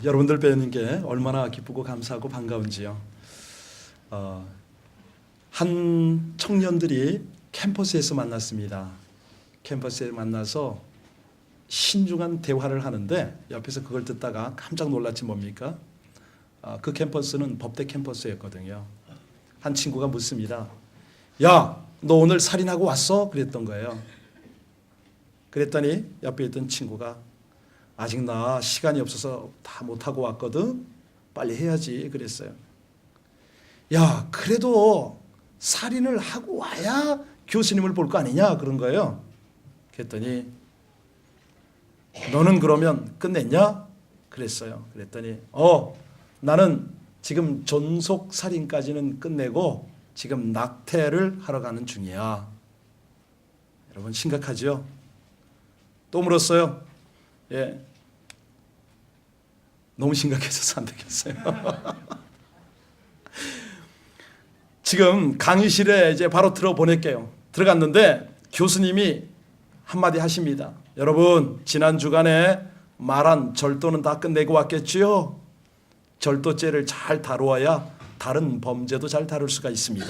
여러분들 뵈는 게 얼마나 기쁘고 감사하고 반가운지요. 한 청년들이 캠퍼스에서 만났습니다. 캠퍼스에 만나서 신중한 대화를 하는데 옆에서 그걸 듣다가 깜짝 놀랐지 뭡니까? 그 캠퍼스는 법대 캠퍼스였거든요. 한 친구가 묻습니다. 야, 너 오늘 살인하고 왔어? 그랬던 거예요. 그랬더니 옆에 있던 친구가 아직 나 시간이 없어서 다 못하고 왔거든. 빨리 해야지 그랬어요. 야, 그래도 살인을 하고 와야 교수님을 볼 거 아니냐 그런 거예요. 그랬더니 너는 그러면 끝냈냐? 그랬어요. 그랬더니 나는 지금 존속 살인까지는 끝내고 지금 낙태를 하러 가는 중이야. 여러분 심각하죠? 또 물었어요. 예, 너무 심각해져서 안 되겠어요. 지금 강의실에 이제 바로 들어보낼게요. 들어갔는데 교수님이 한마디 하십니다. 여러분, 지난 주간에 말한 절도는 다 끝내고 왔겠지요? 절도죄를 잘 다루어야 다른 범죄도 잘 다룰 수가 있습니다.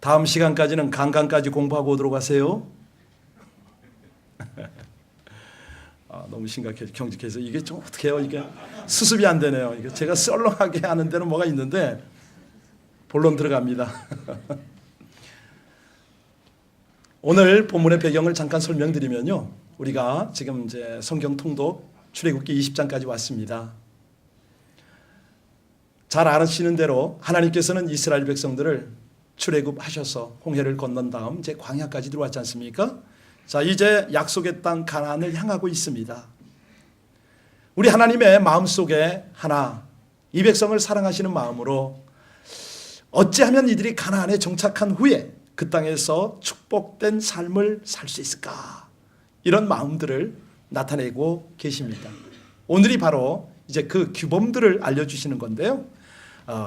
다음 시간까지는 강강까지 공부하고 오도록 하세요. 너무 심각해서 경직해서 이게 좀 어떻게 해요? 이게 수습이 안 되네요. 이게 제가 썰렁하게 하는 데는 뭐가 있는데 본론 들어갑니다. 오늘 본문의 배경을 잠깐 설명드리면요, 우리가 지금 이제 성경 통독 출애굽기 20장까지 왔습니다. 잘 아시는 대로 하나님께서는 이스라엘 백성들을 출애굽하셔서 홍해를 건넌 다음 이제 광야까지 들어왔지 않습니까? 자, 이제 약속의 땅 가나안을 향하고 있습니다. 우리 하나님의 마음속에 하나, 이 백성을 사랑하시는 마음으로 어찌하면 이들이 가나안에 정착한 후에 그 땅에서 축복된 삶을 살 수 있을까? 이런 마음들을 나타내고 계십니다. 오늘이 바로 이제 그 규범들을 알려주시는 건데요.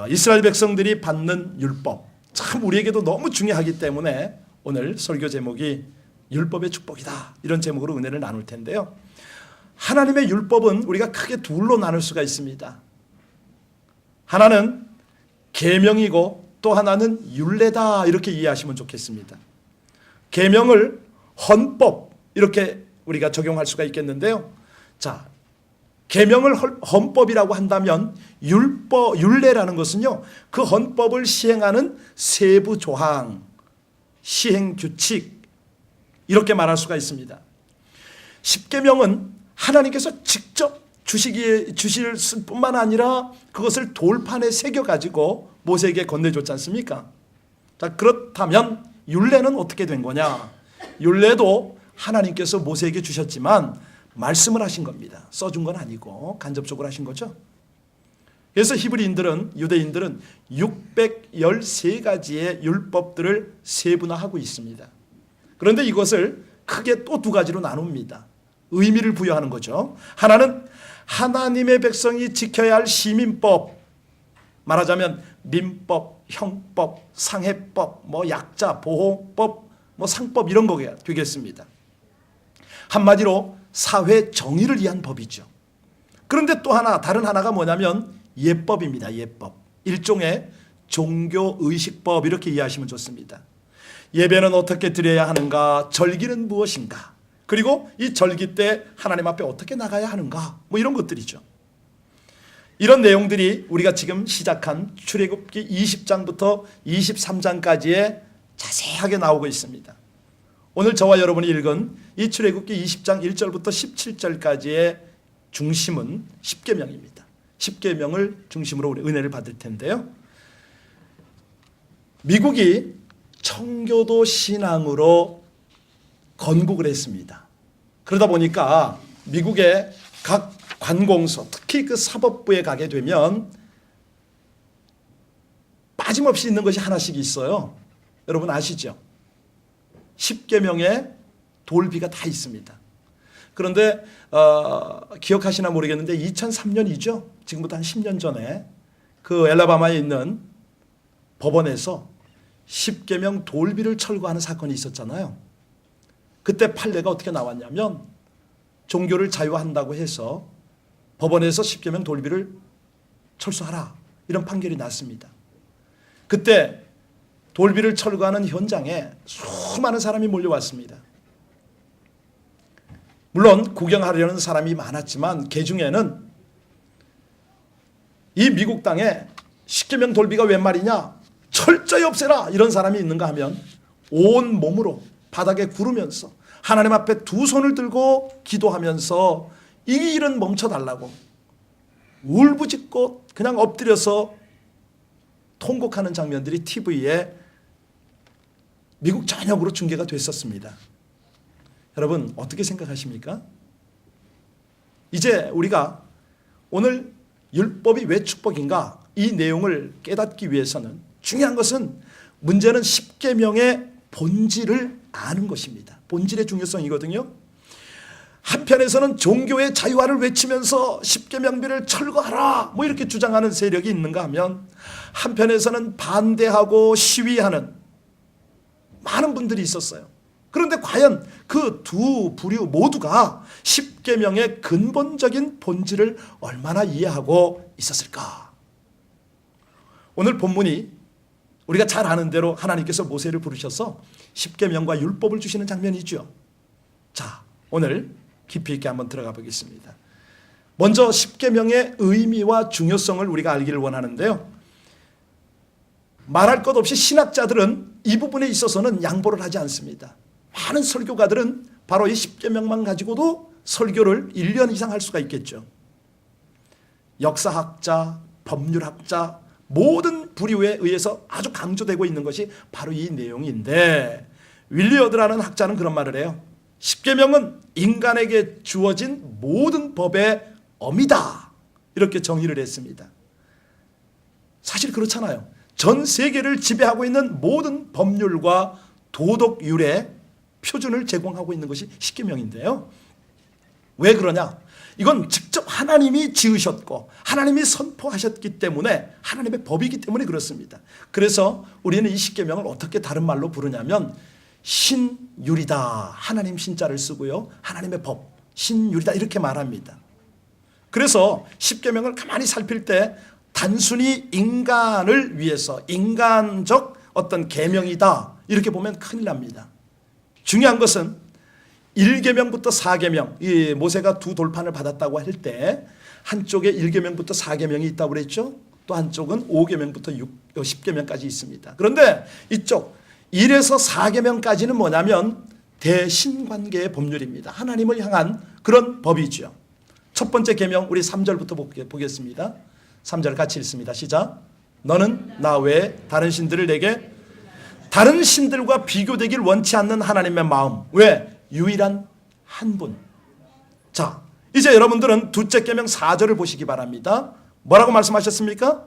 이스라엘 백성들이 받는 율법, 참 우리에게도 너무 중요하기 때문에 오늘 설교 제목이 율법의 축복이다, 이런 제목으로 은혜를 나눌 텐데요. 하나님의 율법은 우리가 크게 둘로 나눌 수가 있습니다. 하나는 계명이고 또 하나는 율례다, 이렇게 이해하시면 좋겠습니다. 계명을 헌법, 이렇게 우리가 적용할 수가 있겠는데요. 자, 계명을 헌법이라고 한다면 율례라는 것은요, 그 헌법을 시행하는 세부 조항, 시행 규칙, 이렇게 말할 수가 있습니다. 십계명은 하나님께서 직접 주실 뿐만 아니라 그것을 돌판에 새겨가지고 모세에게 건네줬지 않습니까? 자, 그렇다면 율례는 어떻게 된 거냐? 율례도 하나님께서 모세에게 주셨지만 말씀을 하신 겁니다. 써준 건 아니고 간접적으로 하신 거죠. 그래서 히브리인들은, 유대인들은 613가지의 율법들을 세분화하고 있습니다. 그런데 이것을 크게 또 두 가지로 나눕니다. 의미를 부여하는 거죠. 하나는 하나님의 백성이 지켜야 할 시민법, 말하자면 민법, 형법, 상해법, 약자 보호법, 상법, 이런 거가 되겠습니다. 한마디로 사회 정의를 위한 법이죠. 그런데 또 하나, 다른 하나가 뭐냐면 예법입니다. 예법, 일종의 종교의식법, 이렇게 이해하시면 좋습니다. 예배는 어떻게 드려야 하는가, 절기는 무엇인가, 그리고 이 절기 때 하나님 앞에 어떻게 나가야 하는가, 이런 것들이죠. 이런 내용들이 우리가 지금 시작한 출애굽기 20장부터 23장까지에 자세하게 나오고 있습니다. 오늘 저와 여러분이 읽은 이 출애굽기 20장 1절부터 17절까지의 중심은 십계명입니다. 십계명을 중심으로 우리 은혜를 받을 텐데요. 미국이 청교도 신앙으로 건국을 했습니다. 그러다 보니까 미국의 각 관공서, 특히 그 사법부에 가게 되면 빠짐없이 있는 것이 하나씩 있어요. 여러분 아시죠? 십계명에 돌비가 다 있습니다. 그런데 기억하시나 모르겠는데 2003년이죠. 지금부터 한 10년 전에 그 엘라바마에 있는 법원에서 십계명 돌비를 철거하는 사건이 있었잖아요. 그때 판례가 어떻게 나왔냐면 종교를 자유한다고 해서 법원에서 십계명 돌비를 철수하라 이런 판결이 났습니다. 그때 돌비를 철거하는 현장에 수많은 사람이 몰려왔습니다. 물론 구경하려는 사람이 많았지만 그 중에는 이 미국 땅에 십계명 돌비가 웬 말이냐, 철저히 없애라 이런 사람이 있는가 하면 온 몸으로 바닥에 구르면서 하나님 앞에 두 손을 들고 기도하면서 이 일은 멈춰달라고 울부짖고 그냥 엎드려서 통곡하는 장면들이 TV에 미국 전역으로 중계가 됐었습니다. 여러분 어떻게 생각하십니까? 이제 우리가 오늘 율법이 왜 축복인가 이 내용을 깨닫기 위해서는 중요한 것은 문제는 십계명의 본질을 아는 것입니다. 본질의 중요성이거든요. 한편에서는 종교의 자유화를 외치면서 십계명비를 철거하라 뭐 이렇게 주장하는 세력이 있는가 하면 한편에서는 반대하고 시위하는 많은 분들이 있었어요. 그런데 과연 그 두 부류 모두가 십계명의 근본적인 본질을 얼마나 이해하고 있었을까? 오늘 본문이 우리가 잘 아는 대로 하나님께서 모세를 부르셔서 십계명과 율법을 주시는 장면이죠. 자, 오늘 깊이 있게 한번 들어가 보겠습니다. 먼저 십계명의 의미와 중요성을 우리가 알기를 원하는데요. 말할 것 없이 신학자들은 이 부분에 있어서는 양보를 하지 않습니다. 많은 설교가들은 바로 이 십계명만 가지고도 설교를 1년 이상 할 수가 있겠죠. 역사학자, 법률학자 모든 부류에 의해서 아주 강조되고 있는 것이 바로 이 내용인데 윌리어드라는 학자는 그런 말을 해요. 십계명은 인간에게 주어진 모든 법의 어미다 이렇게 정의를 했습니다. 사실 그렇잖아요. 전 세계를 지배하고 있는 모든 법률과 도덕율의 표준을 제공하고 있는 것이 십계명인데요. 왜 그러냐? 이건 직접 하나님이 지으셨고 하나님이 선포하셨기 때문에 하나님의 법이기 때문에 그렇습니다. 그래서 우리는 이 십계명을 어떻게 다른 말로 부르냐면 신율이다. 하나님 신자를 쓰고요. 하나님의 법, 신율이다 이렇게 말합니다. 그래서 십계명을 가만히 살필 때 단순히 인간을 위해서 인간적 어떤 계명이다 이렇게 보면 큰일 납니다. 중요한 것은 1계명부터 4계명, 이 모세가 두 돌판을 받았다고 할 때 한쪽에 1계명부터 4계명이 있다고 그랬죠. 또 한쪽은 5계명부터 10계명까지 있습니다. 그런데 이쪽 1에서 4계명까지는 뭐냐면 대신관계의 법률입니다. 하나님을 향한 그런 법이죠. 첫 번째 계명 우리 3절부터 보겠습니다. 3절 같이 읽습니다. 시작. 너는 나 외에 다른 신들을 내게 다른 신들과 비교되길 원치 않는 하나님의 마음. 왜? 유일한 한 분. 자, 이제 여러분들은 둘째 계명 4절을 보시기 바랍니다. 뭐라고 말씀하셨습니까?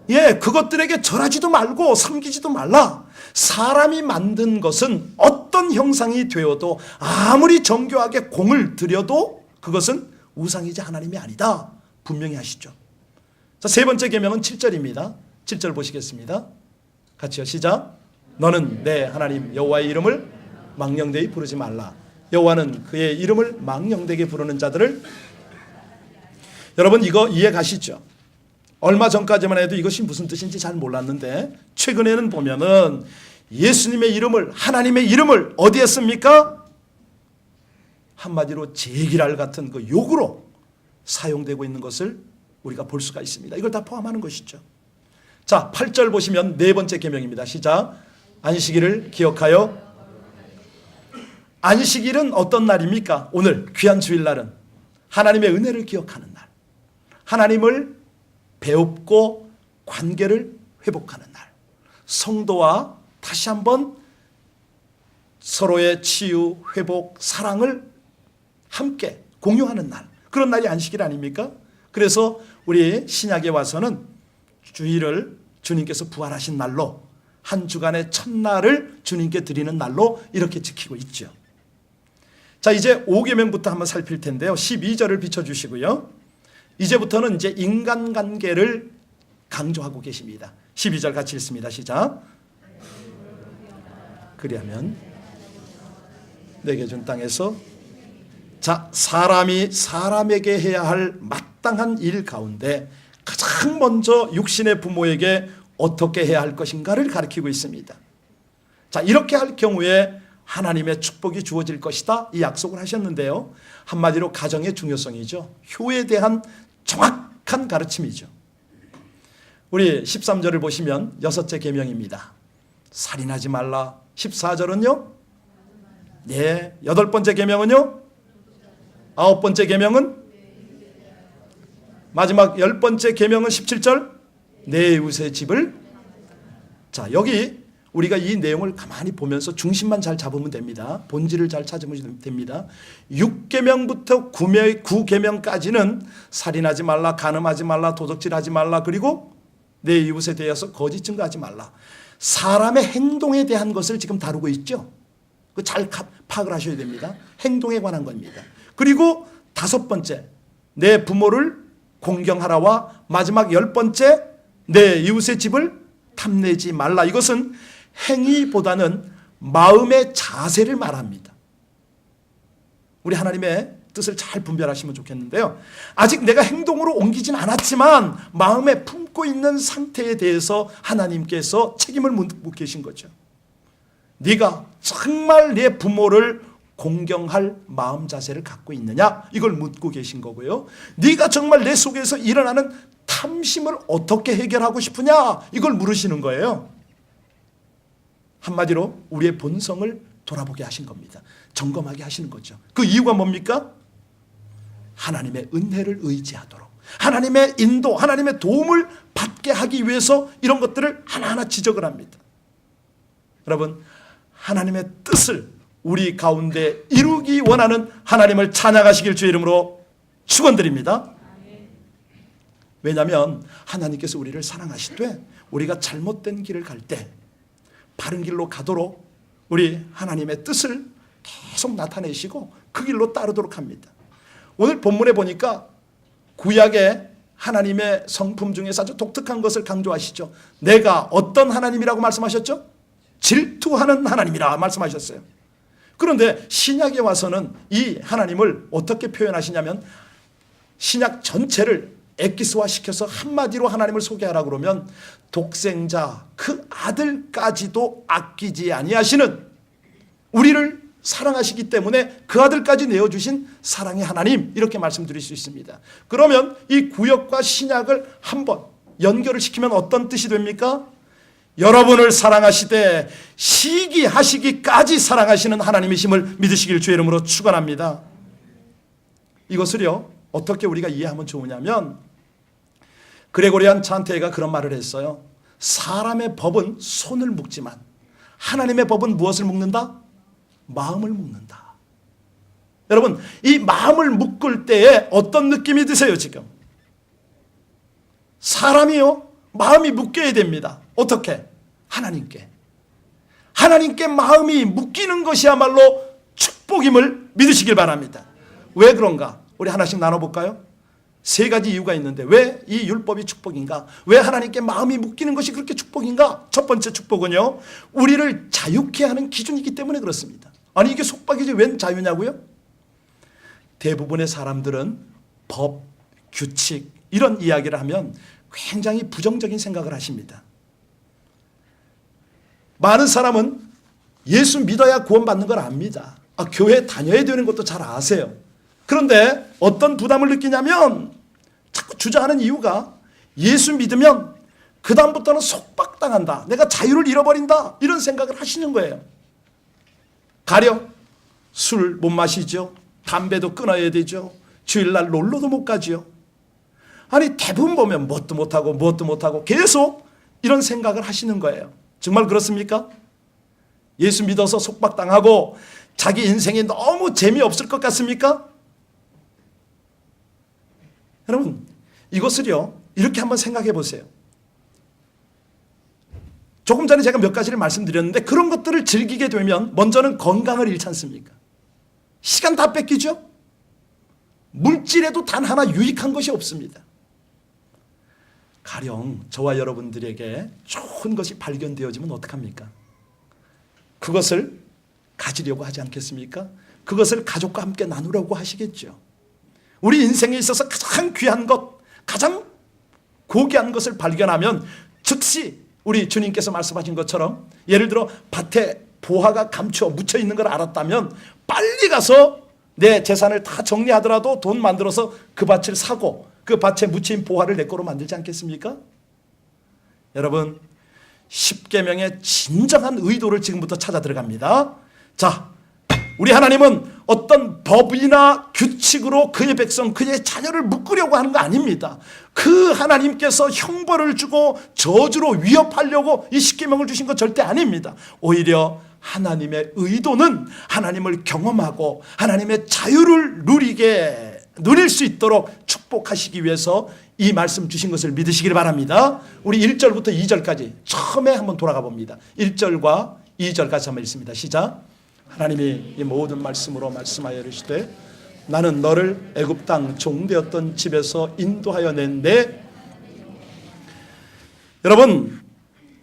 예, 그것들에게 절하지도 말고 섬기지도 말라. 사람이 만든 것은 어떤 형상이 되어도 아무리 정교하게 공을 들여도 그것은 우상이지 하나님이 아니다. 분명히 하시죠. 자, 세 번째 계명은 7절입니다. 7절 보시겠습니다. 같이요. 시작. 너는 내 하나님 여호와의 이름을 망령되이 부르지 말라. 여호와는 그의 이름을 망령되게 부르는 자들을 여러분 이거 이해 가시죠? 얼마 전까지만 해도 이것이 무슨 뜻인지 잘 몰랐는데 최근에는 보면은 예수님의 이름을 하나님의 이름을 어디에 씁니까? 한마디로 제기랄 같은 그 욕으로 사용되고 있는 것을 우리가 볼 수가 있습니다. 이걸 다 포함하는 것이죠. 자, 8절 보시면 네 번째 계명입니다. 시작. 안식일을 기억하여. 안식일은 어떤 날입니까? 오늘 귀한 주일날은 하나님의 은혜를 기억하는 날. 하나님을 배웁고 관계를 회복하는 날. 성도와 다시 한번 서로의 치유, 회복, 사랑을 함께 공유하는 날. 그런 날이 안식일 아닙니까? 그래서 우리 신약에 와서는 주일을 주님께서 부활하신 날로 한 주간의 첫날을 주님께 드리는 날로 이렇게 지키고 있죠. 자, 이제 5계명부터 한번 살필 텐데요. 12절을 비춰주시고요. 이제부터는 이제 인간관계를 강조하고 계십니다. 12절 같이 읽습니다. 시작. 그리하면 내게 준 땅에서 자, 사람이 사람에게 해야 할 마땅한 일 가운데 가장 먼저 육신의 부모에게 어떻게 해야 할 것인가를 가르치고 있습니다. 자, 이렇게 할 경우에 하나님의 축복이 주어질 것이다, 이 약속을 하셨는데요. 한마디로 가정의 중요성이죠. 효에 대한 정확한 가르침이죠. 우리 13절을 보시면 여섯째 계명입니다. 살인하지 말라. 14절은요? 네. 여덟 번째 계명은요? 아홉 번째 계명은? 마지막 열 번째 계명은 17절? 내 이웃의 집을. 자, 여기 우리가 이 내용을 가만히 보면서 중심만 잘 잡으면 됩니다. 본질을 잘 찾으면 됩니다. 6계명부터 9계명까지는 살인하지 말라, 간음하지 말라, 도적질하지 말라, 그리고 내 이웃에 대해서 거짓 증거하지 말라. 사람의 행동에 대한 것을 지금 다루고 있죠. 잘 파악을 하셔야 됩니다. 행동에 관한 겁니다. 그리고 다섯 번째, 내 부모를 공경하라와 마지막 열 번째, 내 이웃의 집을 탐내지 말라. 이것은 행위보다는 마음의 자세를 말합니다. 우리 하나님의 뜻을 잘 분별하시면 좋겠는데요. 아직 내가 행동으로 옮기진 않았지만 마음에 품고 있는 상태에 대해서 하나님께서 책임을 묻고 계신 거죠. 네가 정말 내 부모를 공경할 마음 자세를 갖고 있느냐, 이걸 묻고 계신 거고요. 네가 정말 내 속에서 일어나는 탐심을 어떻게 해결하고 싶으냐, 이걸 물으시는 거예요. 한마디로 우리의 본성을 돌아보게 하신 겁니다. 점검하게 하시는 거죠. 그 이유가 뭡니까? 하나님의 은혜를 의지하도록, 하나님의 인도, 하나님의 도움을 받게 하기 위해서 이런 것들을 하나하나 지적을 합니다. 여러분, 하나님의 뜻을 우리 가운데 이루기 원하는 하나님을 찬양하시길 주의 이름으로 축원드립니다. 왜냐하면 하나님께서 우리를 사랑하시되 우리가 잘못된 길을 갈 때 바른 길로 가도록 우리 하나님의 뜻을 계속 나타내시고 그 길로 따르도록 합니다. 오늘 본문에 보니까 구약의 하나님의 성품 중에서 아주 독특한 것을 강조하시죠. 내가 어떤 하나님이라고 말씀하셨죠? 질투하는 하나님이라 말씀하셨어요. 그런데 신약에 와서는 이 하나님을 어떻게 표현하시냐면 신약 전체를 엑기스화시켜서 한마디로 하나님을 소개하라고 그러면 독생자 그 아들까지도 아끼지 아니하시는, 우리를 사랑하시기 때문에 그 아들까지 내어주신 사랑의 하나님, 이렇게 말씀드릴 수 있습니다. 그러면 이 구약과 신약을 한번 연결을 시키면 어떤 뜻이 됩니까? 여러분을 사랑하시되 시기하시기까지 사랑하시는 하나님이심을 믿으시길 주의 이름으로 축원합니다. 이것을요 어떻게 우리가 이해하면 좋으냐면 그레고리안 찬테가 그런 말을 했어요. 사람의 법은 손을 묶지만 하나님의 법은 무엇을 묶는다? 마음을 묶는다. 여러분, 이 마음을 묶을 때에 어떤 느낌이 드세요? 지금 사람이요 마음이 묶여야 됩니다. 어떻게? 하나님께. 하나님께 마음이 묶이는 것이야말로 축복임을 믿으시길 바랍니다. 왜 그런가? 우리 하나씩 나눠볼까요? 세 가지 이유가 있는데 왜 이 율법이 축복인가? 왜 하나님께 마음이 묶이는 것이 그렇게 축복인가? 첫 번째 축복은요, 우리를 자유케 하는 기준이기 때문에 그렇습니다. 아니 이게 속박이지 웬 자유냐고요? 대부분의 사람들은 법, 규칙 이런 이야기를 하면 굉장히 부정적인 생각을 하십니다. 많은 사람은 예수 믿어야 구원받는 걸 압니다. 교회 다녀야 되는 것도 잘 아세요. 그런데 어떤 부담을 느끼냐면 자꾸 주장하는 이유가 예수 믿으면 그 다음부터는 속박당한다, 내가 자유를 잃어버린다, 이런 생각을 하시는 거예요. 가령 술 못 마시죠. 담배도 끊어야 되죠. 주일날 놀러도 못 가죠. 아니 대부분 보면 뭣도 못하고 계속 이런 생각을 하시는 거예요. 정말 그렇습니까? 예수 믿어서 속박당하고 자기 인생이 너무 재미없을 것 같습니까? 여러분, 이것을요 이렇게 한번 생각해 보세요. 조금 전에 제가 몇 가지를 말씀드렸는데 그런 것들을 즐기게 되면 먼저는 건강을 잃지 않습니까? 시간 다 뺏기죠? 물질에도 단 하나 유익한 것이 없습니다. 가령 저와 여러분들에게 좋은 것이 발견되어지면 어떡합니까? 그것을 가지려고 하지 않겠습니까? 그것을 가족과 함께 나누라고 하시겠죠. 우리 인생에 있어서 가장 귀한 것, 가장 고귀한 것을 발견하면 즉시 우리 주님께서 말씀하신 것처럼 예를 들어 밭에 보화가 감춰 묻혀 있는 걸 알았다면 빨리 가서 내 재산을 다 정리하더라도 돈 만들어서 그 밭을 사고 그 밭에 묻힌 보화를 내 거로 만들지 않겠습니까? 여러분, 십계명의 진정한 의도를 지금부터 찾아 들어갑니다. 자, 우리 하나님은 어떤 법이나 규칙으로 그의 백성, 그의 자녀를 묶으려고 하는 거 아닙니다. 그 하나님께서 형벌을 주고 저주로 위협하려고 이 십계명을 주신 것 절대 아닙니다. 오히려 하나님의 의도는 하나님을 경험하고 하나님의 자유를 누릴 수 있도록 축복하시기 위해서 이 말씀 주신 것을 믿으시길 바랍니다. 우리 1절부터 2절까지 처음에 한번 돌아가 봅니다. 1절과 2절까지 한번 읽습니다. 시작. 하나님이 이 모든 말씀으로 말씀하여 이르시되 나는 너를 애굽 땅 종되었던 집에서 인도하여 낸데. 여러분,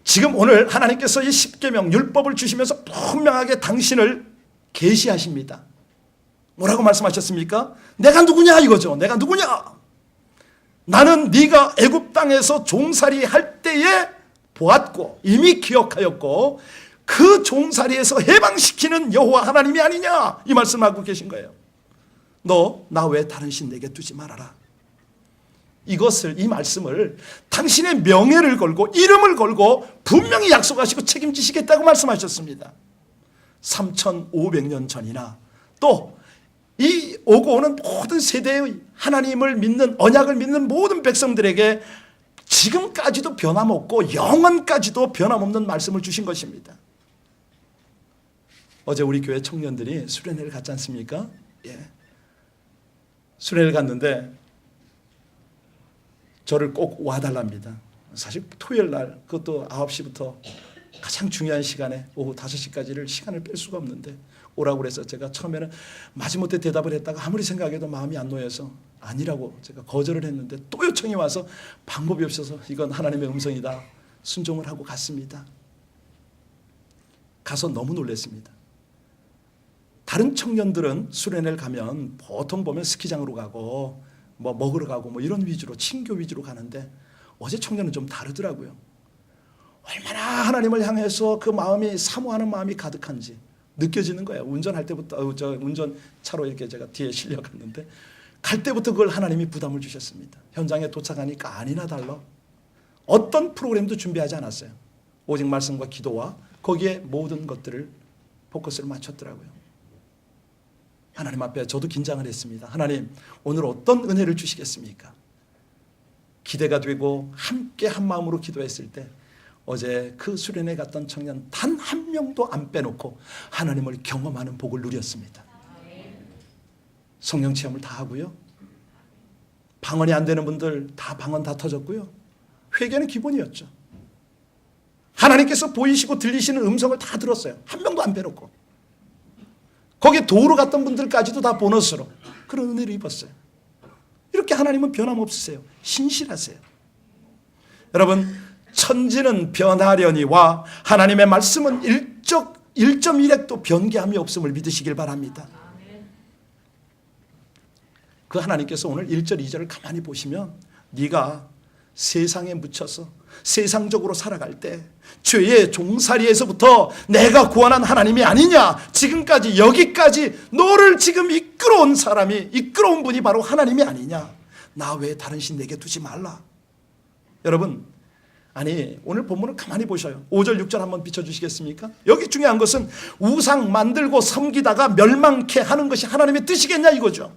지금 오늘 하나님께서 이 십계명 율법을 주시면서 분명하게 당신을 계시하십니다. 뭐라고 말씀하셨습니까? 내가 누구냐 이거죠. 내가 누구냐? 나는 네가 애굽 땅에서 종살이 할 때에 보았고 이미 기억하였고 그 종살이에서 해방시키는 여호와 하나님이 아니냐, 이 말씀하고 계신 거예요. 너 나 외에 다른 신 내게 두지 말아라. 이것을, 이 말씀을 당신의 명예를 걸고 이름을 걸고 분명히 약속하시고 책임지시겠다고 말씀하셨습니다. 3500년 전이나 또 이 오고 오는 모든 세대의 하나님을 믿는, 언약을 믿는 모든 백성들에게 지금까지도 변함없고 영원까지도 변함없는 말씀을 주신 것입니다. 어제 우리 교회 청년들이 수련회를 갔지 않습니까? 예. 수련회를 갔는데 저를 꼭 와달랍니다. 사실 토요일 날, 그것도 9시부터 가장 중요한 시간에 오후 5시까지를 시간을 뺄 수가 없는데 오라고 그래서 제가 처음에는 마지못해 대답을 했다가 아무리 생각해도 마음이 안 놓여서 아니라고 제가 거절을 했는데 또 요청이 와서 방법이 없어서 이건 하나님의 음성이다 순종을 하고 갔습니다. 가서 너무 놀랐습니다. 다른 청년들은 수련회를 가면 보통 보면 스키장으로 가고 뭐 먹으러 가고 뭐 이런 위주로, 친교 위주로 가는데 어제 청년은 좀 다르더라고요. 얼마나 하나님을 향해서 그 마음이, 사모하는 마음이 가득한지 느껴지는 거예요. 운전할 때부터, 저 운전차로 이렇게 제가 뒤에 실려갔는데 갈 때부터 그걸 하나님이 부담을 주셨습니다. 현장에 도착하니까 아니나 달라 어떤 프로그램도 준비하지 않았어요. 오직 말씀과 기도와 거기에 모든 것들을 포커스를 맞췄더라고요. 하나님 앞에 저도 긴장을 했습니다. 하나님, 오늘 어떤 은혜를 주시겠습니까? 기대가 되고 함께 한 마음으로 기도했을 때 어제 그 수련회 갔던 청년 단 한 명도 안 빼놓고 하나님을 경험하는 복을 누렸습니다. 성령 체험을 다 하고요. 방언이 안 되는 분들 다 방언 다 터졌고요. 회개는 기본이었죠. 하나님께서 보이시고 들리시는 음성을 다 들었어요. 한 명도 안 빼놓고. 거기에 도우러 갔던 분들까지도 다 보너스로 그런 은혜를 입었어요. 이렇게 하나님은 변함없으세요. 신실하세요. 여러분, 천지는 변하려니와 하나님의 말씀은 1.1핵도 변개함이 없음을 믿으시길 바랍니다. 그 하나님께서 오늘 1절 2절을 가만히 보시면 네가 세상에 묻혀서 세상적으로 살아갈 때 죄의 종살이에서부터 내가 구원한 하나님이 아니냐, 지금까지 여기까지 너를 지금 이끌어온 사람이, 이끌어온 분이 바로 하나님이 아니냐, 나 외에 다른 신 내게 두지 말라. 여러분, 아니 오늘 본문을 가만히 보셔요. 5절 6절 한번 비춰주시겠습니까? 여기 중요한 것은 우상 만들고 섬기다가 멸망케 하는 것이 하나님의 뜻이겠냐 이거죠.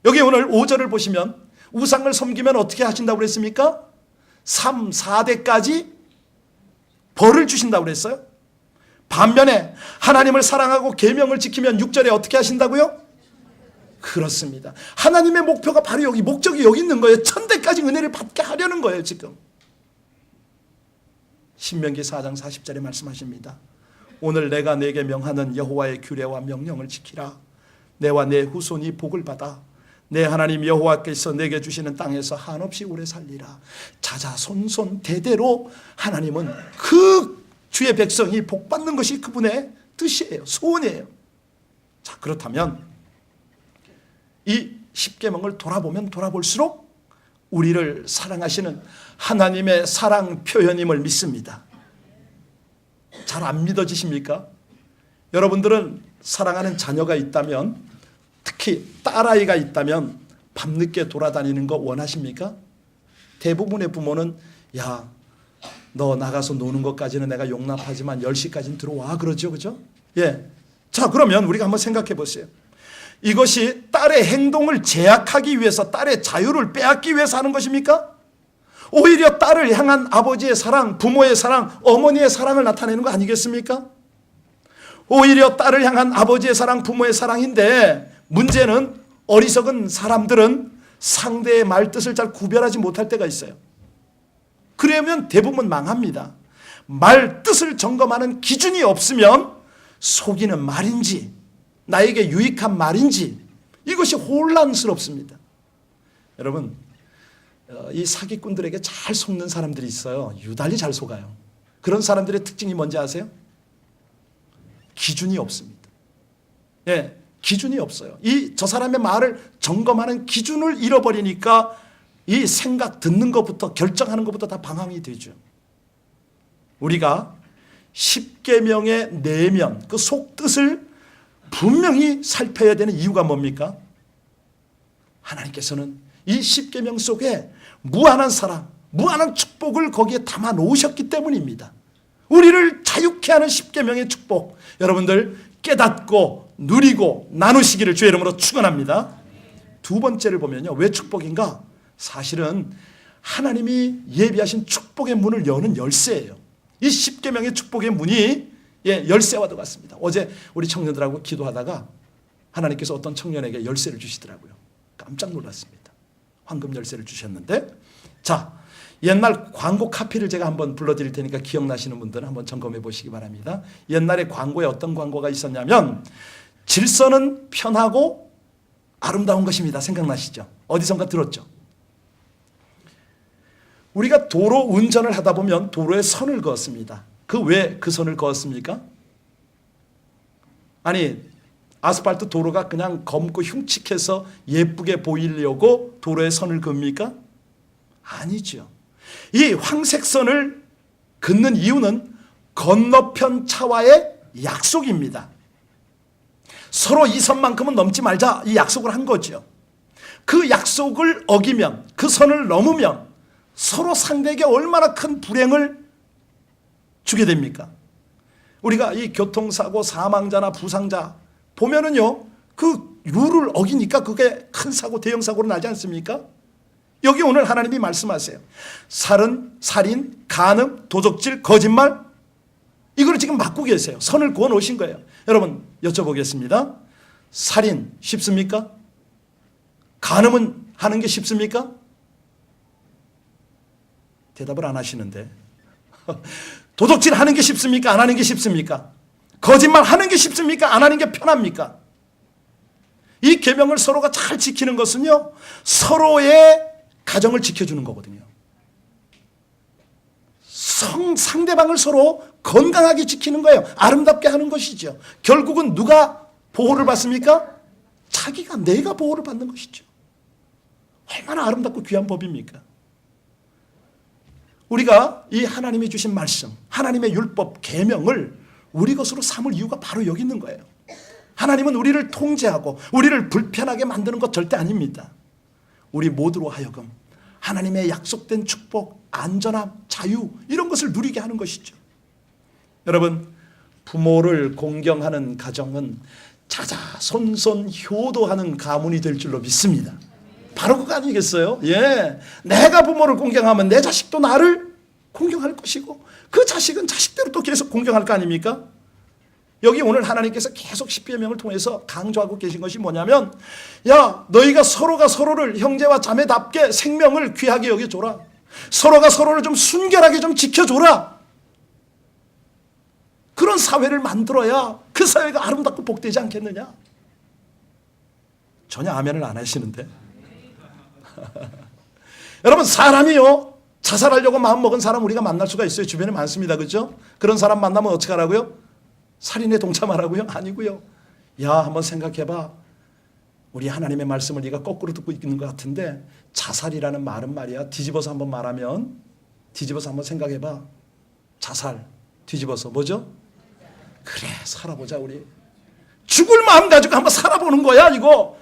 여기 오늘 5절을 보시면 우상을 섬기면 어떻게 하신다고 그랬습니까? 3, 4대까지 벌을 주신다고 그랬어요. 반면에 하나님을 사랑하고 계명을 지키면 6절에 어떻게 하신다고요? 그렇습니다. 하나님의 목표가 바로 여기, 목적이 여기 있는 거예요. 1000대까지 은혜를 받게 하려는 거예요. 지금 신명기 4장 40절에 말씀하십니다. 오늘 내가 내게 명하는 여호와의 규례와 명령을 지키라. 내와 내 후손이 복을 받아 내 하나님 여호와께서 내게 주시는 땅에서 한없이 오래 살리라. 자자손손 대대로 하나님은 그 주의 백성이 복받는 것이 그분의 뜻이에요. 소원이에요. 자, 그렇다면 이 십계명을 돌아보면 돌아볼수록 우리를 사랑하시는 하나님의 사랑 표현임을 믿습니다. 잘 안 믿어지십니까? 여러분들은 사랑하는 자녀가 있다면, 특히 딸아이가 있다면 밤늦게 돌아다니는 거 원하십니까? 대부분의 부모는 야, 너 나가서 노는 것까지는 내가 용납하지만 10시까지는 들어와, 그러죠, 그죠? 예. 자, 그러면 우리가 한번 생각해 보세요. 이것이 딸의 행동을 제약하기 위해서, 딸의 자유를 빼앗기 위해서 하는 것입니까? 오히려 딸을 향한 아버지의 사랑, 부모의 사랑, 어머니의 사랑을 나타내는 거 아니겠습니까? 오히려 딸을 향한 아버지의 사랑, 부모의 사랑인데, 문제는 어리석은 사람들은 상대의 말뜻을 잘 구별하지 못할 때가 있어요. 그러면 대부분 망합니다. 말뜻을 점검하는 기준이 없으면 속이는 말인지 나에게 유익한 말인지 이것이 혼란스럽습니다. 여러분, 이 사기꾼들에게 잘 속는 사람들이 있어요. 유달리 잘 속아요. 그런 사람들의 특징이 뭔지 아세요? 기준이 없습니다. 예, 기준이 없어요. 저 사람의 말을 점검하는 기준을 잃어버리니까 이 생각 듣는 것부터 결정하는 것부터 다 방황이 되죠. 우리가 십계명의 내면, 그 속뜻을 분명히 살펴야 되는 이유가 뭡니까? 하나님께서는 이 십계명 속에 무한한 사랑, 무한한 축복을 거기에 담아 놓으셨기 때문입니다. 우리를 자유케 하는 십계명의 축복, 여러분들 깨닫고 누리고 나누시기를 주의 이름으로 축원합니다. 두 번째를 보면요, 왜 축복인가? 사실은 하나님이 예비하신 축복의 문을 여는 열쇠예요. 이 십계명의 축복의 문이 열쇠와도 같습니다. 어제 우리 청년들하고 기도하다가 하나님께서 어떤 청년에게 열쇠를 주시더라고요. 깜짝 놀랐습니다. 황금 열쇠를 주셨는데, 자, 옛날 광고 카피를 제가 한번 불러드릴 테니까 기억나시는 분들은 한번 점검해 보시기 바랍니다. 옛날에 광고에 어떤 광고가 있었냐면, 질서는 편하고 아름다운 것입니다. 생각나시죠? 어디선가 들었죠? 우리가 도로 운전을 하다 보면 도로에 선을 그었습니다. 왜 그 선을 그었습니까? 아니, 아스팔트 도로가 그냥 검고 흉측해서 예쁘게 보이려고 도로에 선을 그읍니까? 아니죠. 이 황색선을 긋는 이유는 건너편 차와의 약속입니다. 서로 이 선만큼은 넘지 말자, 이 약속을 한 거죠. 그 약속을 어기면, 그 선을 넘으면 서로 상대에게 얼마나 큰 불행을 주게 됩니까? 우리가 이 교통사고 사망자나 부상자 보면은요, 그 룰을 어기니까 그게 큰 사고, 대형 사고로 나지 않습니까? 여기 오늘 하나님이 말씀하세요. 살인, 간음, 도적질, 거짓말, 이걸 지금 막고 계세요. 선을 그어 놓으신 거예요. 여러분, 여쭤보겠습니다. 살인 쉽습니까? 간음은 하는 게 쉽습니까? 대답을 안 하시는데. 도덕질 하는 게 쉽습니까? 안 하는 게 쉽습니까? 거짓말 하는 게 쉽습니까? 안 하는 게 편합니까? 이 계명을 서로가 잘 지키는 것은요, 서로의 가정을 지켜주는 거거든요. 상대방을 서로 건강하게 지키는 거예요. 아름답게 하는 것이죠. 결국은 누가 보호를 받습니까? 내가 보호를 받는 것이죠. 얼마나 아름답고 귀한 법입니까? 우리가 이 하나님이 주신 말씀, 하나님의 율법, 계명을 우리 것으로 삼을 이유가 바로 여기 있는 거예요. 하나님은 우리를 통제하고 우리를 불편하게 만드는 것 절대 아닙니다. 우리 모두로 하여금 하나님의 약속된 축복, 안전함, 자유, 이런 것을 누리게 하는 것이죠. 여러분, 부모를 공경하는 가정은 자자손손 효도하는 가문이 될 줄로 믿습니다. 바로 그거 아니겠어요? 예, 내가 부모를 공경하면 내 자식도 나를 공경할 것이고, 그 자식은 자식대로 또 계속 공경할 거 아닙니까? 여기 오늘 하나님께서 계속 십계명을 통해서 강조하고 계신 것이 뭐냐면, 야, 너희가 서로가 서로를 형제와 자매답게 생명을 귀하게 여겨줘라. 서로가 서로를 좀 순결하게 좀 지켜줘라. 그런 사회를 만들어야 그 사회가 아름답고 복되지 않겠느냐? 전혀 아멘을 안 하시는데. 여러분, 사람이요, 자살하려고 마음먹은 사람 우리가 만날 수가 있어요. 주변에 많습니다. 그렇죠? 그런 사람 만나면 어떻게 하라고요? 살인에 동참하라고요? 아니고요. 야, 한번 생각해봐. 우리 하나님의 말씀을 네가 거꾸로 듣고 있는 것 같은데 자살이라는 말은 말이야, 뒤집어서 한번 말하면, 뒤집어서 한번 생각해봐. 자살 뒤집어서 뭐죠? 그래, 살아보자. 우리 죽을 마음 가지고 한번 살아보는 거야.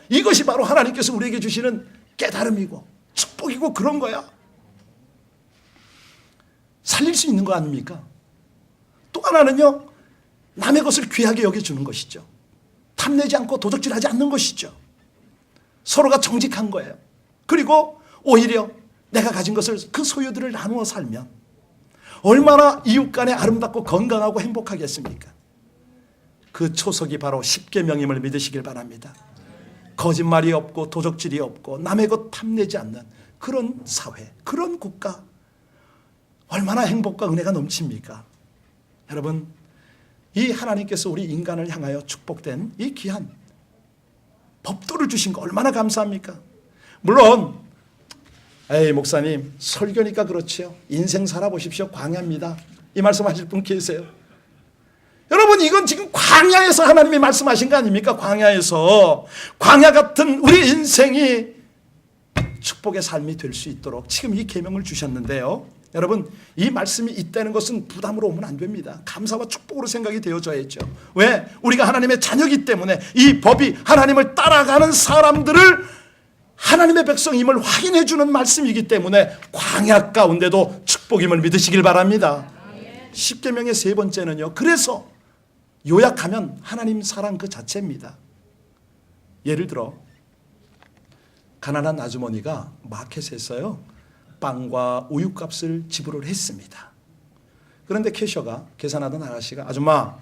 이것이 바로 하나님께서 우리에게 주시는 깨달음이고 축복이고 그런 거야. 살릴 수 있는 거 아닙니까? 또 하나는요, 남의 것을 귀하게 여겨주는 것이죠. 탐내지 않고 도적질하지 않는 것이죠. 서로가 정직한 거예요. 그리고 오히려 내가 가진 것을, 그 소유들을 나누어 살면 얼마나 이웃 간에 아름답고 건강하고 행복하겠습니까? 그 초석이 바로 십계명임을 믿으시길 바랍니다. 거짓말이 없고 도적질이 없고 남의 것 탐내지 않는 그런 사회, 그런 국가, 얼마나 행복과 은혜가 넘칩니까? 여러분, 이 하나님께서 우리 인간을 향하여 축복된 이 귀한 법도를 주신 거 얼마나 감사합니까? 물론 에이 목사님, 설교니까 그렇지요. 인생 살아보십시오. 광야입니다. 이 말씀하실 분 계세요? 여러분, 이건 지금 광야에서 하나님이 말씀하신 거 아닙니까? 광야에서, 광야 같은 우리 인생이 축복의 삶이 될 수 있도록 지금 이 계명을 주셨는데요, 여러분, 이 말씀이 있다는 것은 부담으로 오면 안 됩니다. 감사와 축복으로 생각이 되어져야죠. 왜? 우리가 하나님의 자녀이기 때문에 이 법이 하나님을 따라가는 사람들을 하나님의 백성임을 확인해 주는 말씀이기 때문에 광야 가운데도 축복임을 믿으시길 바랍니다. 십계명의 세 번째는요, 그래서 요약하면 하나님 사랑 그 자체입니다. 예를 들어 가난한 아주머니가 마켓에서요 빵과 우유값을 지불을 했습니다. 그런데 캐셔가, 계산하던 아가씨가, 아줌마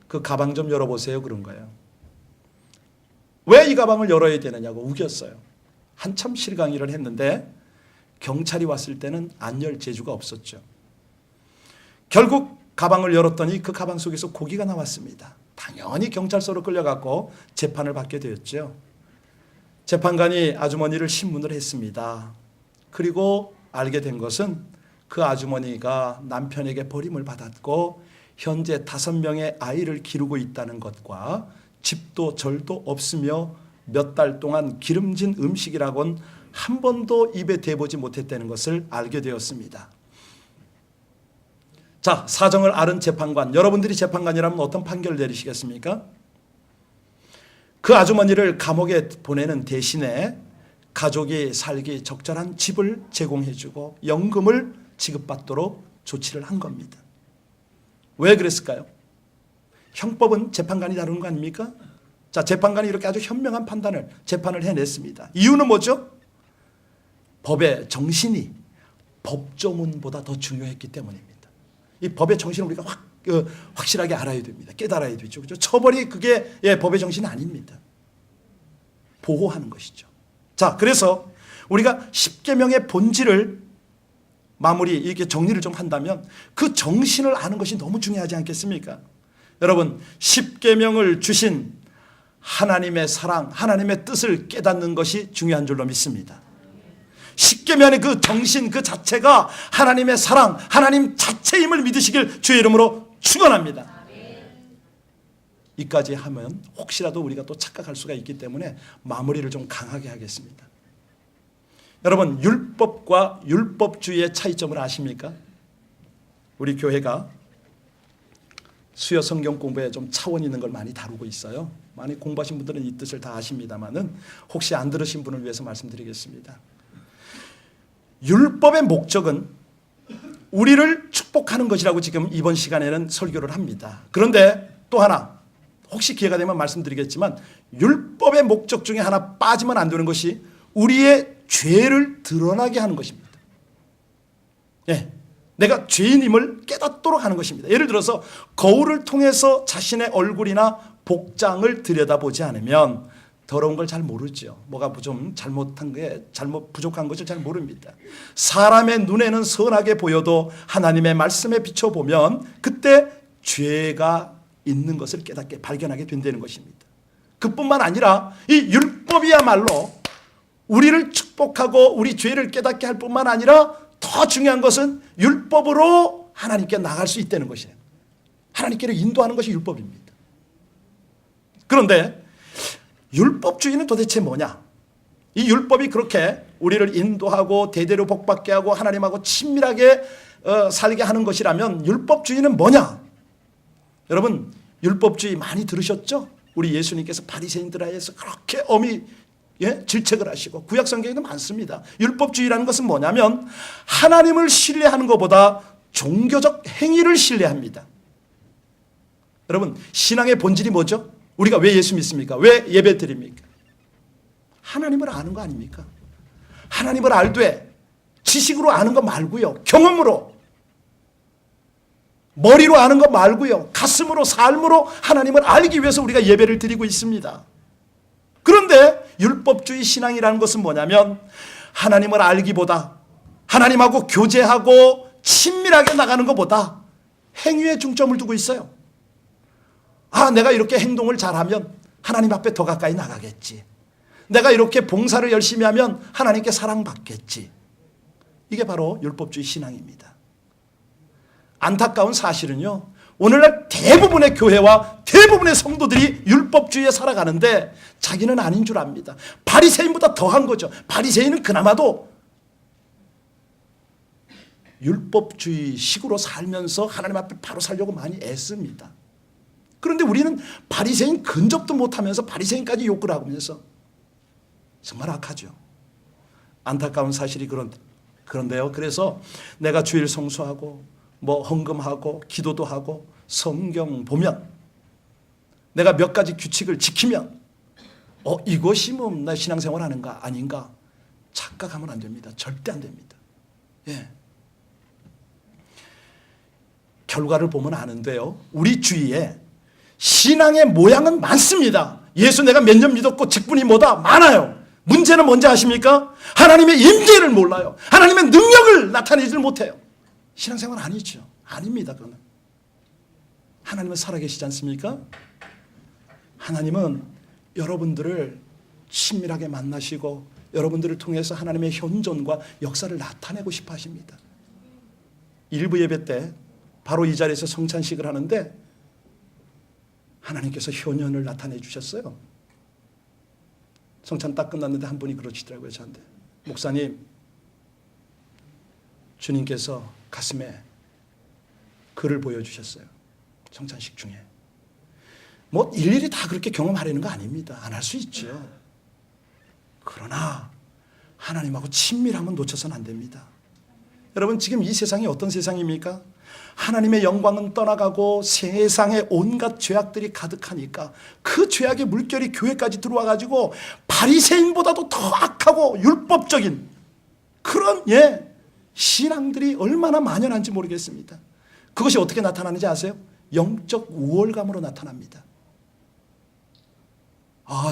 그 가방 좀 열어보세요, 그런 거예요. 왜 이 가방을 열어야 되느냐고 우겼어요. 한참 실강의를 했는데 경찰이 왔을 때는 안 열 재주가 없었죠. 결국 가방을 열었더니 그 가방 속에서 고기가 나왔습니다. 당연히 경찰서로 끌려갔고 재판을 받게 되었죠. 재판관이 아주머니를 신문을 했습니다. 그리고 알게 된 것은 그 아주머니가 남편에게 버림을 받았고 현재 5명의 아이를 기르고 있다는 것과 집도 절도 없으며 몇 달 동안 기름진 음식이라곤 한 번도 입에 대보지 못했다는 것을 알게 되었습니다. 자, 사정을 아는 재판관, 여러분들이 재판관이라면 어떤 판결을 내리시겠습니까? 그 아주머니를 감옥에 보내는 대신에 가족이 살기 적절한 집을 제공해주고 연금을 지급받도록 조치를 한 겁니다. 왜 그랬을까요? 형법은 재판관이 다루는 거 아닙니까? 자, 재판관이 이렇게 아주 현명한 판단을, 재판을 해냈습니다. 이유는 뭐죠? 법의 정신이 법조문보다 더 중요했기 때문입니다. 이 법의 정신을 우리가 확실하게 알아야 됩니다. 깨달아야 되죠. 그렇죠? 처벌이 그게 법의 정신이 아닙니다. 보호하는 것이죠. 자, 그래서 우리가 십계명의 본질을 마무리, 이렇게 정리를 좀 한다면 그 정신을 아는 것이 너무 중요하지 않겠습니까? 여러분, 십계명을 주신 하나님의 사랑, 하나님의 뜻을 깨닫는 것이 중요한 줄로 믿습니다. 십계명의 그 정신 그 자체가 하나님의 사랑, 하나님 자체임을 믿으시길 주의 이름으로 축원합니다. 이까지 하면 혹시라도 우리가 또 착각할 수가 있기 때문에 마무리를 좀 강하게 하겠습니다. 여러분, 율법과 율법주의의 차이점을 아십니까? 우리 교회가 수요 성경 공부에 좀 차원 있는 걸 많이 다루고 있어요. 많이 공부하신 분들은 이 뜻을 다 아십니다만은 혹시 안 들으신 분을 위해서 말씀드리겠습니다. 율법의 목적은 우리를 축복하는 것이라고 지금 이번 시간에는 설교를 합니다. 그런데 또 하나, 혹시 기회가 되면 말씀드리겠지만 율법의 목적 중에 하나 빠지면 안 되는 것이 우리의 죄를 드러나게 하는 것입니다. 예, 내가 죄인임을 깨닫도록 하는 것입니다. 예를 들어서 거울을 통해서 자신의 얼굴이나 복장을 들여다보지 않으면 더러운 걸 잘 모르죠. 뭐가 좀 잘못한 게, 부족한 것을 잘 모릅니다. 사람의 눈에는 선하게 보여도 하나님의 말씀에 비춰보면 그때 죄가 있는 것을 깨닫게, 발견하게 된다는 것입니다. 그뿐만 아니라 이 율법이야말로 우리를 축복하고 우리 죄를 깨닫게 할 뿐만 아니라 더 중요한 것은 율법으로 하나님께 나갈 수 있다는 것이에요. 하나님께로 인도하는 것이 율법입니다. 그런데 율법주의는 도대체 뭐냐? 이 율법이 그렇게 우리를 인도하고 대대로 복받게 하고 하나님하고 친밀하게 살게 하는 것이라면 율법주의는 뭐냐? 여러분, 율법주의 많이 들으셨죠? 우리 예수님께서 바리새인들에 의해서 그렇게 엄히 질책을 하시고 구약 성경에도 많습니다. 율법주의라는 것은 뭐냐면 하나님을 신뢰하는 것보다 종교적 행위를 신뢰합니다. 여러분, 신앙의 본질이 뭐죠? 우리가 왜 예수 믿습니까? 왜 예배 드립니까? 하나님을 아는 거 아닙니까? 하나님을 알되 지식으로 아는 거 말고요, 경험으로, 머리로 아는 거 말고요, 가슴으로, 삶으로 하나님을 알기 위해서 우리가 예배를 드리고 있습니다. 그런데 율법주의 신앙이라는 것은 뭐냐면 하나님을 알기보다, 하나님하고 교제하고 친밀하게 나가는 것보다 행위에 중점을 두고 있어요. 내가 이렇게 행동을 잘하면 하나님 앞에 더 가까이 나가겠지. 내가 이렇게 봉사를 열심히 하면 하나님께 사랑받겠지. 이게 바로 율법주의 신앙입니다. 안타까운 사실은요, 오늘날 대부분의 교회와 대부분의 성도들이 율법주의에 살아가는데 자기는 아닌 줄 압니다. 바리새인보다 더한 거죠. 바리새인은 그나마도 율법주의 식으로 살면서 하나님 앞에 바로 살려고 많이 애씁니다. 그런데 우리는 바리새인 근접도 못하면서 바리새인까지 욕을 하면서 정말 악하죠. 안타까운 사실이 그런데요. 그래서 내가 주일 성수하고 헌금하고 기도도 하고 성경 보면 내가 몇 가지 규칙을 지키면 이것이 나 신앙생활 하는가 아닌가 착각하면 안 됩니다. 절대 안 됩니다. 예. 결과를 보면 아는데요, 우리 주위에 신앙의 모양은 많습니다. 예수 내가 몇 년 믿었고 직분이 뭐다 많아요. 문제는 뭔지 아십니까? 하나님의 임재를 몰라요. 하나님의 능력을 나타내지를 못해요. 신앙생활 아니죠. 아닙니다. 그거는. 하나님은 살아계시지 않습니까? 하나님은 여러분들을 친밀하게 만나시고 여러분들을 통해서 하나님의 현존과 역사를 나타내고 싶어 하십니다. 일부 예배 때 바로 이 자리에서 성찬식을 하는데 하나님께서 현현을 나타내 주셨어요. 성찬 딱 끝났는데 한 분이 그러시더라고요, 저한테. 목사님, 주님께서 가슴에 글을 보여주셨어요. 성찬식 중에. 일일이 다 그렇게 경험하려는 거 아닙니다. 안 할 수 있죠. 그러나 하나님하고 친밀함은 놓쳐서는 안 됩니다. 여러분, 지금 이 세상이 어떤 세상입니까? 하나님의 영광은 떠나가고 세상에 온갖 죄악들이 가득하니까 그 죄악의 물결이 교회까지 들어와 가지고 바리새인보다도 더 악하고 율법적인 그런 신앙들이 얼마나 만연한지 모르겠습니다. 그것이 어떻게 나타나는지 아세요? 영적 우월감으로 나타납니다.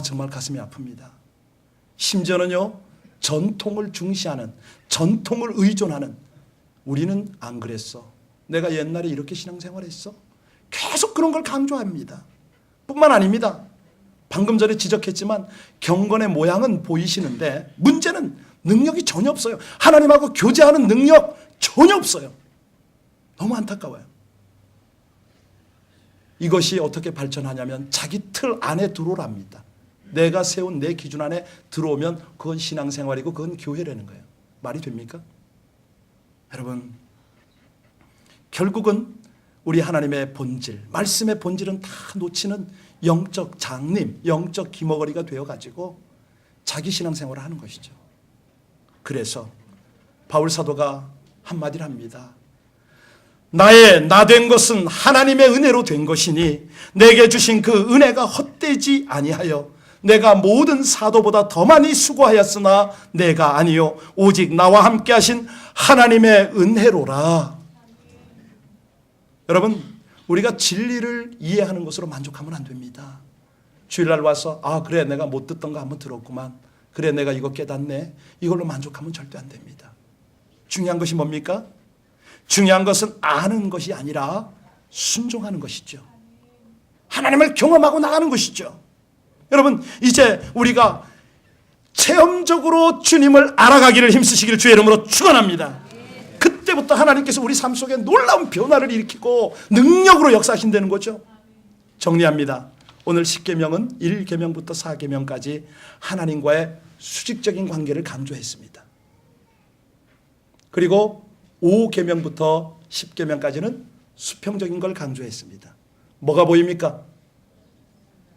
정말 가슴이 아픕니다. 심지어는요, 전통을 중시하는, 전통을 의존하는, 우리는 안 그랬어, 내가 옛날에 이렇게 신앙생활했어, 계속 그런 걸 강조합니다. 뿐만 아닙니다. 방금 전에 지적했지만 경건의 모양은 보이시는데 문제는 능력이 전혀 없어요. 하나님하고 교제하는 능력 전혀 없어요. 너무 안타까워요. 이것이 어떻게 발전하냐면 자기 틀 안에 들어오랍니다. 내가 세운 내 기준 안에 들어오면 그건 신앙생활이고 그건 교회라는 거예요. 말이 됩니까? 여러분, 결국은 우리 하나님의 본질, 말씀의 본질은 다 놓치는 영적 장님, 영적 기머거리가 되어가지고 자기 신앙생활을 하는 것이죠. 그래서 바울 사도가 한마디를 합니다. 나의 나 된 것은 하나님의 은혜로 된 것이니 내게 주신 그 은혜가 헛되지 아니하여 내가 모든 사도보다 더 많이 수고하였으나 내가 아니요 오직 나와 함께 하신 하나님의 은혜로라. 여러분, 우리가 진리를 이해하는 것으로 만족하면 안 됩니다. 주일날 와서 그래 내가 못 듣던 거 한번 들었구만, 그래 내가 이거 깨닫네, 이걸로 만족하면 절대 안 됩니다. 중요한 것이 뭡니까? 중요한 것은 아는 것이 아니라 순종하는 것이죠. 하나님을 경험하고 나가는 것이죠. 여러분, 이제 우리가 체험적으로 주님을 알아가기를 힘쓰시기를 주의 이름으로 축원합니다. 그때부터 하나님께서 우리 삶 속에 놀라운 변화를 일으키고 능력으로 역사하신다는 거죠. 정리합니다. 오늘 10계명은 1계명부터 4계명까지 하나님과의 수직적인 관계를 강조했습니다. 그리고 5계명부터 10계명까지는 수평적인 걸 강조했습니다. 뭐가 보입니까?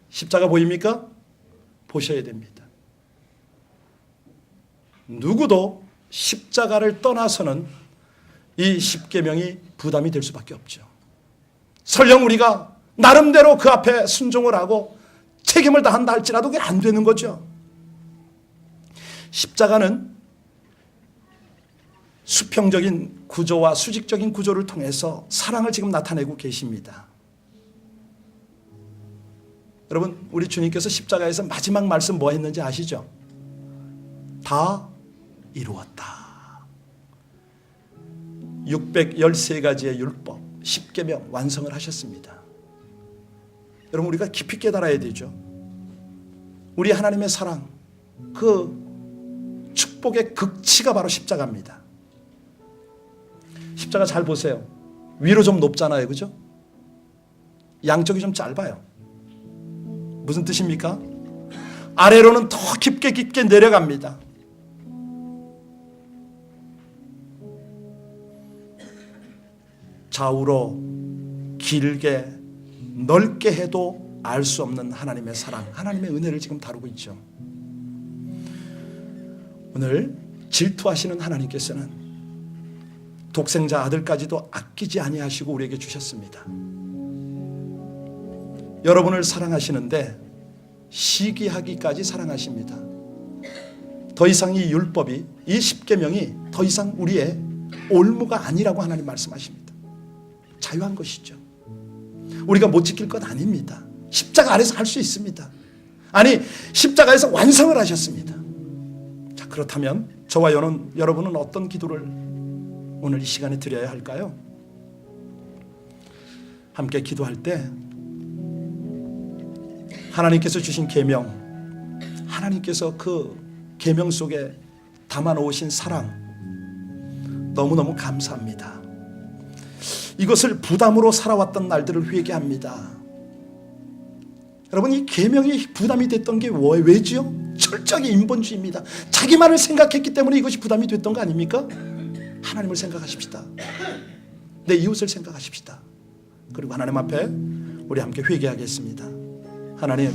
십자가 보입니까? 보셔야 됩니다. 누구도 십자가를 떠나서는 이 10계명이 부담이 될 수밖에 없죠. 설령 우리가 나름대로 그 앞에 순종을 하고 책임을 다한다 할지라도 그게 안 되는 거죠. 십자가는 수평적인 구조와 수직적인 구조를 통해서 사랑을 지금 나타내고 계십니다. 여러분, 우리 주님께서 십자가에서 마지막 말씀 뭐 했는지 아시죠? 다 이루었다. 613가지의 율법, 10계명 완성을 하셨습니다. 여러분, 우리가 깊이 깨달아야 되죠. 우리 하나님의 사랑, 그 축복의 극치가 바로 십자가입니다. 십자가 잘 보세요. 위로 좀 높잖아요, 그죠? 양쪽이 좀 짧아요. 무슨 뜻입니까? 아래로는 더 깊게 깊게 내려갑니다. 좌우로 길게 넓게 해도 알 수 없는 하나님의 사랑, 하나님의 은혜를 지금 다루고 있죠. 오늘 질투하시는 하나님께서는 독생자 아들까지도 아끼지 아니하시고 우리에게 주셨습니다. 여러분을 사랑하시는데 시기하기까지 사랑하십니다. 더 이상 이 율법이, 이 10계명이 더 이상 우리의 올무가 아니라고 하나님 말씀하십니다. 자유한 것이죠. 우리가 못 지킬 것 아닙니다. 십자가 아래서 할 수 있습니다. 아니, 십자가에서 완성을 하셨습니다. 자, 그렇다면 저와 여러분은 어떤 기도를 오늘 이 시간에 드려야 할까요? 함께 기도할 때 하나님께서 주신 계명, 하나님께서 그 계명 속에 담아 놓으신 사랑 너무너무 감사합니다. 이것을 부담으로 살아왔던 날들을 회개합니다. 여러분, 이 계명이 부담이 됐던 게 왜지요? 철저하게 인본주의입니다. 자기만을 생각했기 때문에 이것이 부담이 됐던 거 아닙니까? 하나님을 생각하십시다. 내 이웃을 생각하십시다. 그리고 하나님 앞에 우리 함께 회개하겠습니다. 하나님,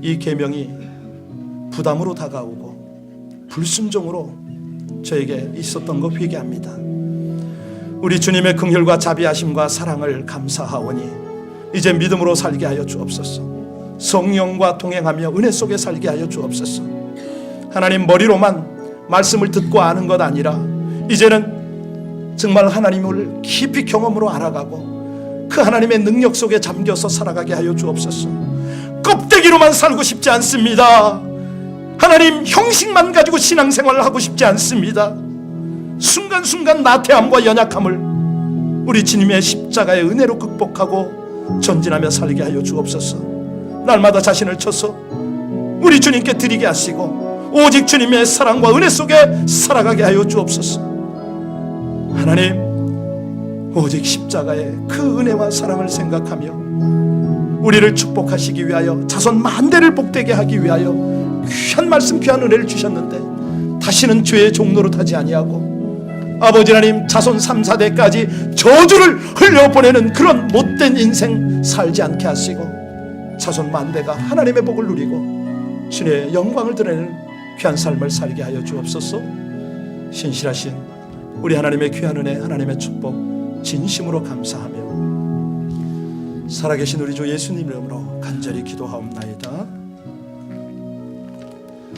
이 계명이 부담으로 다가오고 불순종으로 저에게 있었던 거 회개합니다. 우리 주님의 긍휼과 자비하심과 사랑을 감사하오니 이제 믿음으로 살게 하여 주옵소서. 성령과 동행하며 은혜 속에 살게 하여 주옵소서. 하나님, 머리로만 말씀을 듣고 아는 것 아니라 이제는 정말 하나님을 깊이 경험으로 알아가고 그 하나님의 능력 속에 잠겨서 살아가게 하여 주옵소서. 껍데기로만 살고 싶지 않습니다. 하나님, 형식만 가지고 신앙생활을 하고 싶지 않습니다. 순간순간 나태함과 연약함을 우리 주님의 십자가의 은혜로 극복하고 전진하며 살게 하여 주옵소서. 날마다 자신을 쳐서 우리 주님께 드리게 하시고 오직 주님의 사랑과 은혜 속에 살아가게 하여 주옵소서. 하나님, 오직 십자가의 그 은혜와 사랑을 생각하며 우리를 축복하시기 위하여 자손 만대를 복되게 하기 위하여 귀한 말씀, 귀한 은혜를 주셨는데 다시는 죄의 종로로 타지 아니하고 아버지 하나님, 자손 3, 4대까지 저주를 흘려보내는 그런 못된 인생 살지 않게 하시고 자손 만대가 하나님의 복을 누리고 주님의 영광을 드러내는 귀한 삶을 살게 하여 주옵소서. 신실하신 우리 하나님의 귀한 은혜, 하나님의 축복 진심으로 감사하며 살아계신 우리 주 예수님 이름으로 간절히 기도하옵나이다.